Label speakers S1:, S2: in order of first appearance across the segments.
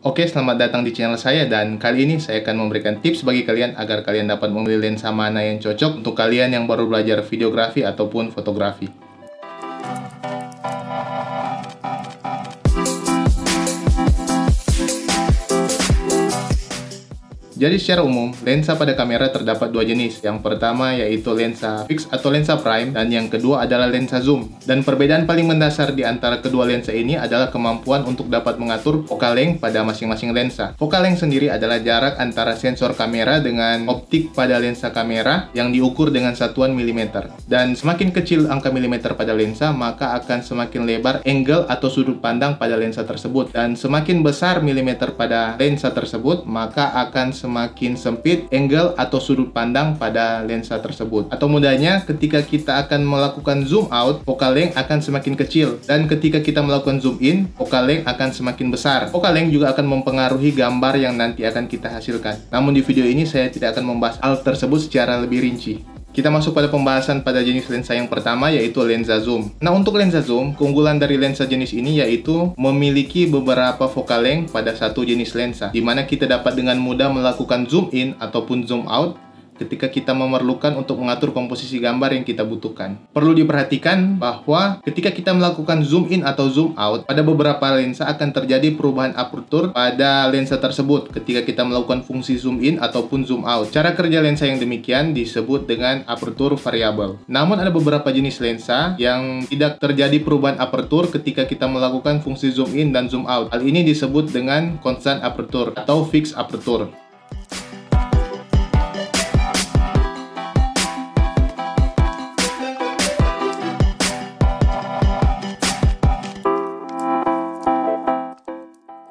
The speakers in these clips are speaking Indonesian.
S1: Oke, selamat datang di channel saya dan kali ini saya akan memberikan tips bagi kalian agar kalian dapat memilih lensa mana yang cocok untuk kalian yang baru belajar videografi ataupun fotografi. Jadi secara umum, lensa pada kamera terdapat dua jenis. Yang pertama yaitu lensa fix atau lensa prime, dan yang kedua adalah lensa zoom. Dan perbedaan paling mendasar di antara kedua lensa ini adalah kemampuan untuk dapat mengatur focal length pada masing-masing lensa. Focal length sendiri adalah jarak antara sensor kamera dengan optik pada lensa kamera yang diukur dengan satuan milimeter. Dan semakin kecil angka milimeter pada lensa, maka akan semakin lebar angle atau sudut pandang pada lensa tersebut. Dan semakin besar milimeter pada lensa tersebut, maka akan semakin sempit angle atau sudut pandang pada lensa tersebut. Atau mudahnya, ketika kita akan melakukan zoom out, focal length akan semakin kecil, dan ketika kita melakukan zoom in, focal length akan semakin besar. Focal length juga akan mempengaruhi gambar yang nanti akan kita hasilkan. Namun di video ini saya tidak akan membahas hal tersebut secara lebih rinci. Kita masuk pada pembahasan pada jenis lensa yang pertama, yaitu lensa zoom. Nah, untuk lensa zoom, keunggulan dari lensa jenis ini yaitu memiliki beberapa focal length pada satu jenis lensa, di mana kita dapat dengan mudah melakukan zoom in ataupun zoom out ketika kita memerlukan untuk mengatur komposisi gambar yang kita butuhkan. Perlu diperhatikan bahwa ketika kita melakukan zoom in atau zoom out, pada beberapa lensa akan terjadi perubahan aperture pada lensa tersebut ketika kita melakukan fungsi zoom in ataupun zoom out. Cara kerja lensa yang demikian disebut dengan aperture variable. Namun ada beberapa jenis lensa yang tidak terjadi perubahan aperture ketika kita melakukan fungsi zoom in dan zoom out. Hal ini disebut dengan constant aperture atau fixed aperture.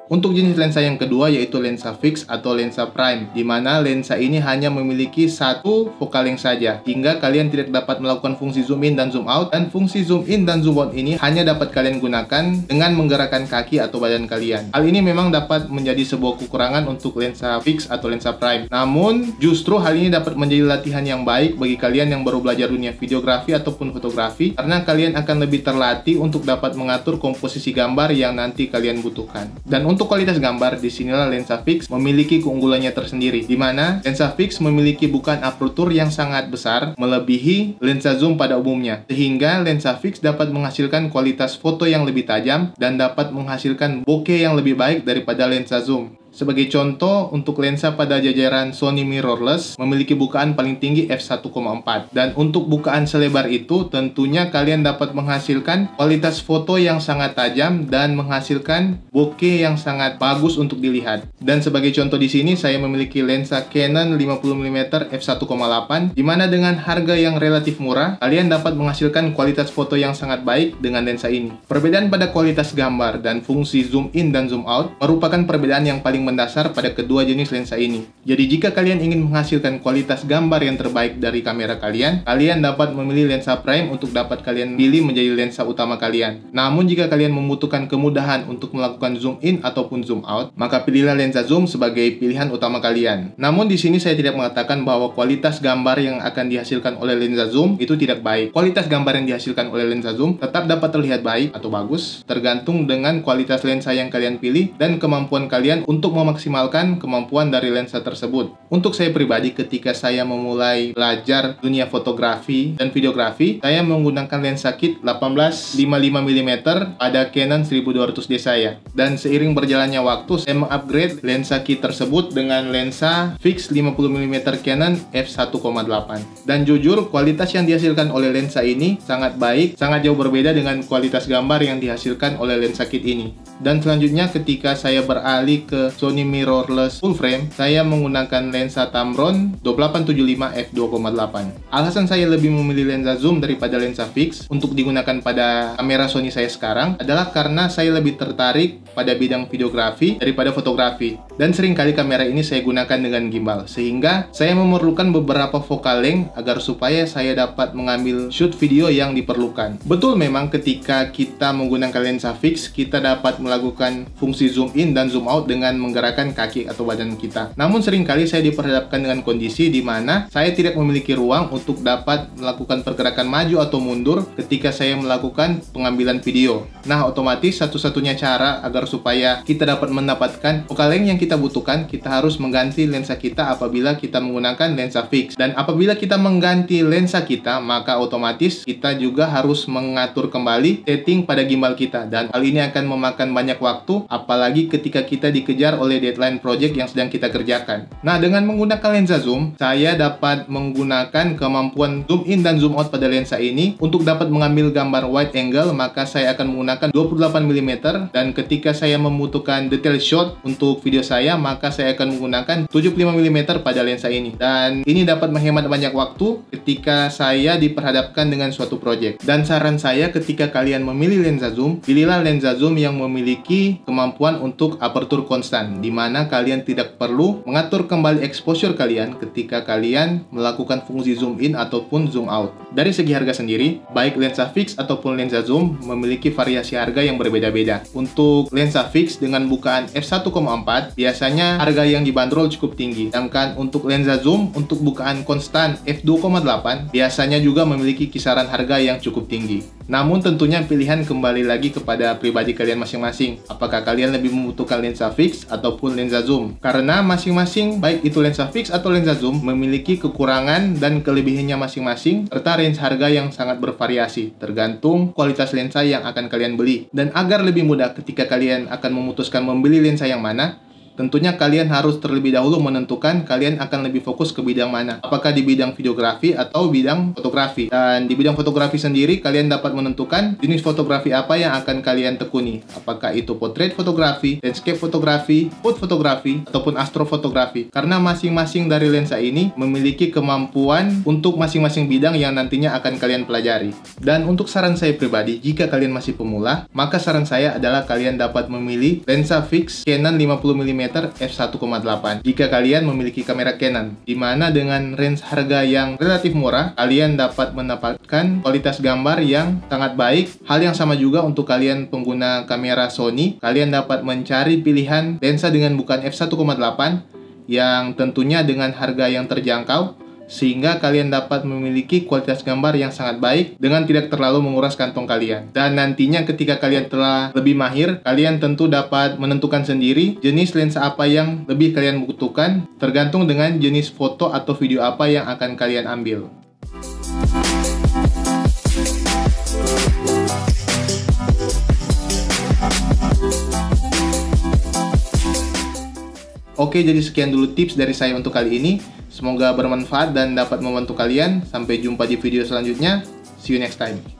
S1: Untuk jenis lensa yang kedua yaitu lensa fix atau lensa prime, di mana lensa ini hanya memiliki satu focal length saja, hingga kalian tidak dapat melakukan fungsi zoom in dan zoom out, dan fungsi zoom in dan zoom out ini hanya dapat kalian gunakan dengan menggerakkan kaki atau badan kalian. Hal ini memang dapat menjadi sebuah kekurangan untuk lensa fix atau lensa prime. Namun, justru hal ini dapat menjadi latihan yang baik bagi kalian yang baru belajar dunia videografi ataupun fotografi, karena kalian akan lebih terlatih untuk dapat mengatur komposisi gambar yang nanti kalian butuhkan. Dan untuk kualitas gambar, disinilah lensa fix memiliki keunggulannya tersendiri, di mana lensa fix memiliki bukaan aperture yang sangat besar, melebihi lensa zoom pada umumnya, sehingga lensa fix dapat menghasilkan kualitas foto yang lebih tajam dan dapat menghasilkan bokeh yang lebih baik daripada lensa zoom. Sebagai contoh, untuk lensa pada jajaran Sony mirrorless memiliki bukaan paling tinggi f1,4, dan untuk bukaan selebar itu tentunya kalian dapat menghasilkan kualitas foto yang sangat tajam dan menghasilkan bokeh yang sangat bagus untuk dilihat. Dan sebagai contoh di sini saya memiliki lensa Canon 50mm f1,8, di mana dengan harga yang relatif murah kalian dapat menghasilkan kualitas foto yang sangat baik dengan lensa ini. Perbedaan pada kualitas gambar dan fungsi zoom in dan zoom out merupakan perbedaan yang paling mendasar pada kedua jenis lensa ini. Jadi jika kalian ingin menghasilkan kualitas gambar yang terbaik dari kamera kalian, kalian dapat memilih lensa prime untuk dapat kalian pilih menjadi lensa utama kalian. Namun jika kalian membutuhkan kemudahan untuk melakukan zoom in ataupun zoom out, maka pilihlah lensa zoom sebagai pilihan utama kalian. Namun di sini saya tidak mengatakan bahwa kualitas gambar yang akan dihasilkan oleh lensa zoom itu tidak baik. Kualitas gambar yang dihasilkan oleh lensa zoom tetap dapat terlihat baik atau bagus, tergantung dengan kualitas lensa yang kalian pilih dan kemampuan kalian untuk memaksimalkan kemampuan dari lensa tersebut. Untuk saya pribadi, ketika saya memulai belajar dunia fotografi dan videografi, saya menggunakan lensa kit 18-55mm pada Canon 1200D saya. Dan seiring berjalannya waktu, saya mengupgrade lensa kit tersebut dengan lensa fix 50mm Canon f1,8. Dan jujur, kualitas yang dihasilkan oleh lensa ini sangat baik, sangat jauh berbeda dengan kualitas gambar yang dihasilkan oleh lensa kit ini. Dan selanjutnya ketika saya beralih ke Sony mirrorless full frame, saya menggunakan lensa Tamron 2875 f2,8. Alasan saya lebih memilih lensa zoom daripada lensa fix untuk digunakan pada kamera Sony saya sekarang adalah karena saya lebih tertarik pada bidang videografi daripada fotografi. Dan seringkali kamera ini saya gunakan dengan gimbal, sehingga saya memerlukan beberapa focal length agar supaya saya dapat mengambil shoot video yang diperlukan. Betul memang ketika kita menggunakan lensa fix, kita dapat melakukan fungsi zoom in dan zoom out dengan pergerakan kaki atau badan kita. Namun seringkali saya diperhadapkan dengan kondisi di mana saya tidak memiliki ruang untuk dapat melakukan pergerakan maju atau mundur ketika saya melakukan pengambilan video. Nah, otomatis satu-satunya cara agar supaya kita dapat mendapatkan focal length yang kita butuhkan, kita harus mengganti lensa kita apabila kita menggunakan lensa fix. Dan apabila kita mengganti lensa kita, maka otomatis kita juga harus mengatur kembali setting pada gimbal kita. Dan hal ini akan memakan banyak waktu, apalagi ketika kita dikejar oleh deadline project yang sedang kita kerjakan. Nah, dengan menggunakan lensa zoom, saya dapat menggunakan kemampuan zoom in dan zoom out pada lensa ini. Untuk dapat mengambil gambar wide angle, maka saya akan menggunakan 28 mm, dan ketika saya membutuhkan detail shot untuk video saya, maka saya akan menggunakan 75 mm pada lensa ini. Dan ini dapat menghemat banyak waktu ketika saya diperhadapkan dengan suatu project. Dan saran saya ketika kalian memilih lensa zoom, pilihlah lensa zoom yang memiliki kemampuan untuk aperture konstan, di mana kalian tidak perlu mengatur kembali exposure kalian ketika kalian melakukan fungsi zoom in ataupun zoom out. Dari segi harga sendiri, baik lensa fix ataupun lensa zoom memiliki variasi harga yang berbeda-beda. Untuk lensa fix dengan bukaan f1,4 biasanya harga yang dibanderol cukup tinggi, sedangkan untuk lensa zoom untuk bukaan konstan f2,8 biasanya juga memiliki kisaran harga yang cukup tinggi. Namun tentunya pilihan kembali lagi kepada pribadi kalian masing-masing. Apakah kalian lebih membutuhkan lensa fix ataupun lensa zoom? Karena masing-masing, baik itu lensa fix atau lensa zoom, memiliki kekurangan dan kelebihannya masing-masing, serta range harga yang sangat bervariasi, tergantung kualitas lensa yang akan kalian beli. Dan agar lebih mudah ketika kalian akan memutuskan membeli lensa yang mana, tentunya kalian harus terlebih dahulu menentukan kalian akan lebih fokus ke bidang mana. Apakah di bidang videografi atau bidang fotografi. Dan di bidang fotografi sendiri, kalian dapat menentukan jenis fotografi apa yang akan kalian tekuni. Apakah itu portrait fotografi, landscape fotografi, food fotografi, ataupun astrofotografi. Karena masing-masing dari lensa ini memiliki kemampuan untuk masing-masing bidang yang nantinya akan kalian pelajari. Dan untuk saran saya pribadi, jika kalian masih pemula, maka saran saya adalah kalian dapat memilih lensa fix Canon 50mm f1,8 jika kalian memiliki kamera Canon, di mana dengan range harga yang relatif murah, kalian dapat mendapatkan kualitas gambar yang sangat baik. Hal yang sama juga untuk kalian pengguna kamera Sony, kalian dapat mencari pilihan lensa dengan bukaan f1,8 yang tentunya dengan harga yang terjangkau, sehingga kalian dapat memiliki kualitas gambar yang sangat baik dengan tidak terlalu menguras kantong kalian. Dan nantinya ketika kalian telah lebih mahir, kalian tentu dapat menentukan sendiri jenis lensa apa yang lebih kalian butuhkan, tergantung dengan jenis foto atau video apa yang akan kalian ambil. Oke, jadi sekian dulu tips dari saya untuk kali ini. Semoga bermanfaat dan dapat membantu kalian. Sampai jumpa di video selanjutnya. See you next time.